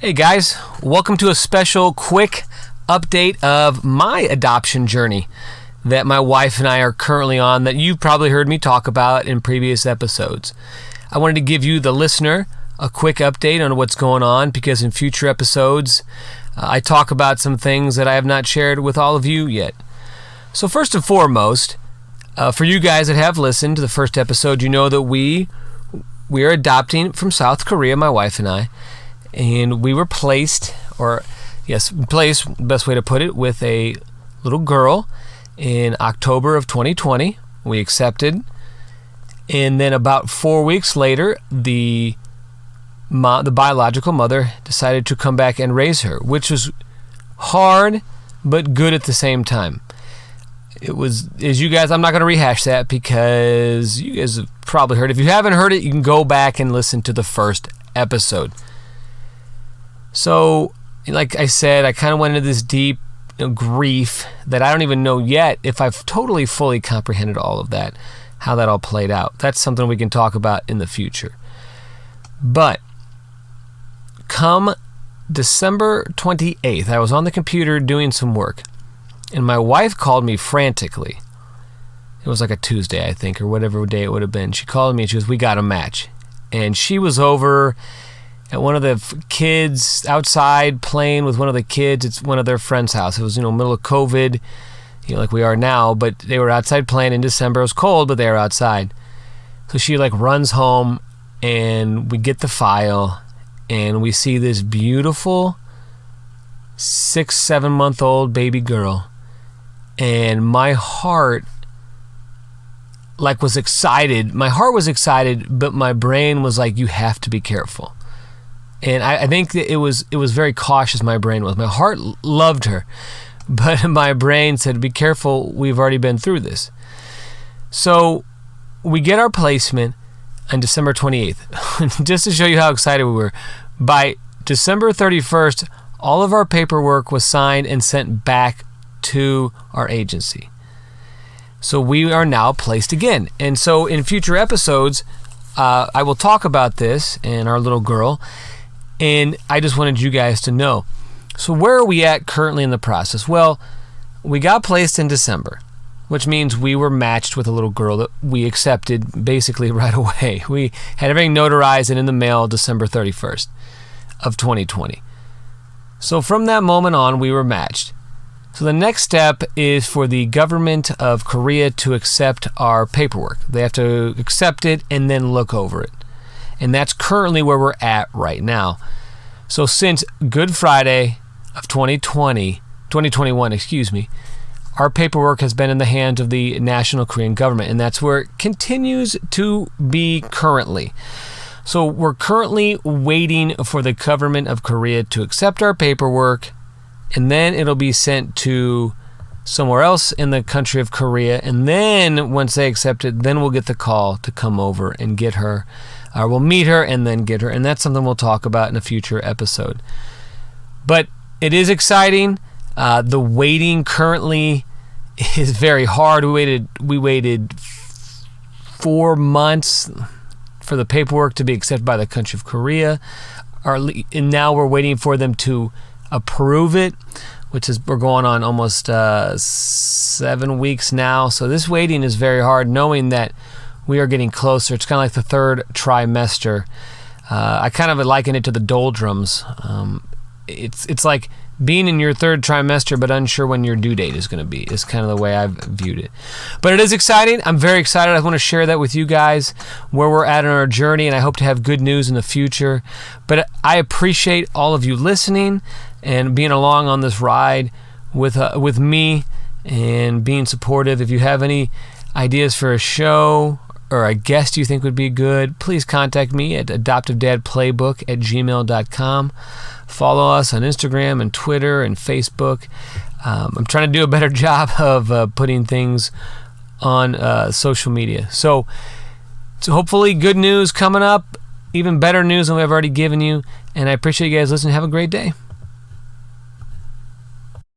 Hey guys, welcome to a special quick update of my adoption journey that my wife and I are currently on that you've probably heard me talk about in previous episodes. I wanted to give you, the listener, a quick update on what's going on because in future episodes I talk about some things that I have not shared with all of you yet. So first and foremost, for you guys that have listened to the first episode, you know that we are adopting from South Korea, my wife and I. And we were placed, best way to put it, with a little girl in October of 2020. We accepted. And then about 4 weeks later, the biological mother decided to come back and raise her, which was hard but good at the same time. It was, as you guys, I'm not going to rehash that because you guys have probably heard it. If you haven't heard it, you can go back and listen to the first episode. So, like I said, I kind of went into this deep grief that I don't even know yet if I've totally, fully comprehended all of that, how that all played out. That's something we can talk about in the future. But, come December 28th, I was on the computer doing some work, and my wife called me frantically. It was like a Tuesday, I think, or whatever day it would have been. She called me and she goes, "We got a match." And she was over at one of the kids outside playing with one of the kids. It's one of their friends' house. It was, middle of COVID, like we are now, but they were outside playing in December. It was cold, but they were outside. So she runs home and we get the file and we see this beautiful 6-7 month old baby girl. And my heart was excited. My heart was excited, but my brain was like, you have to be careful. And I think that it was very cautious, my brain was. My heart loved her, but my brain said, be careful, we've already been through this. So we get our placement on December 28th. Just to show you how excited we were, by December 31st, all of our paperwork was signed and sent back to our agency. So we are now placed again. And so in future episodes, I will talk about this and our little girl. And I just wanted you guys to know. So where are we at currently in the process? Well, we got placed in December, which means we were matched with a little girl that we accepted basically right away. We had everything notarized and in the mail December 31st of 2020. So from that moment on, we were matched. So the next step is for the government of Korea to accept our paperwork. They have to accept it and then look over it. And that's currently where we're at right now. So since Good Friday of 2021, our paperwork has been in the hands of the National Korean government, and that's where it continues to be currently. So we're currently waiting for the government of Korea to accept our paperwork, and then it'll be sent to somewhere else in the country of Korea, and then once they accept it, then we'll get the call to come over and get her. We'll meet her and then get her, and that's something we'll talk about in a future episode. But it is exciting. The waiting currently is very hard. We waited 4 months for the paperwork to be accepted by the country of Korea, and now we're waiting for them to approve it, we're going on almost 7 weeks now. So this waiting is very hard, knowing that we are getting closer. It's kind of like the third trimester. I kind of liken it to the doldrums. It's like being in your third trimester but unsure when your due date is going to be. Is kind of the way I've viewed it. But it is exciting. I'm very excited. I want to share that with you guys, where we're at in our journey, and I hope to have good news in the future. But I appreciate all of you listening and being along on this ride with me and being supportive. If you have any ideas for a show or a guest you think would be good, please contact me at adoptivedadplaybook@gmail.com. Follow us on Instagram and Twitter and Facebook. I'm trying to do a better job of putting things on social media. So hopefully good news coming up, even better news than we've already given you. And I appreciate you guys listening. Have a great day.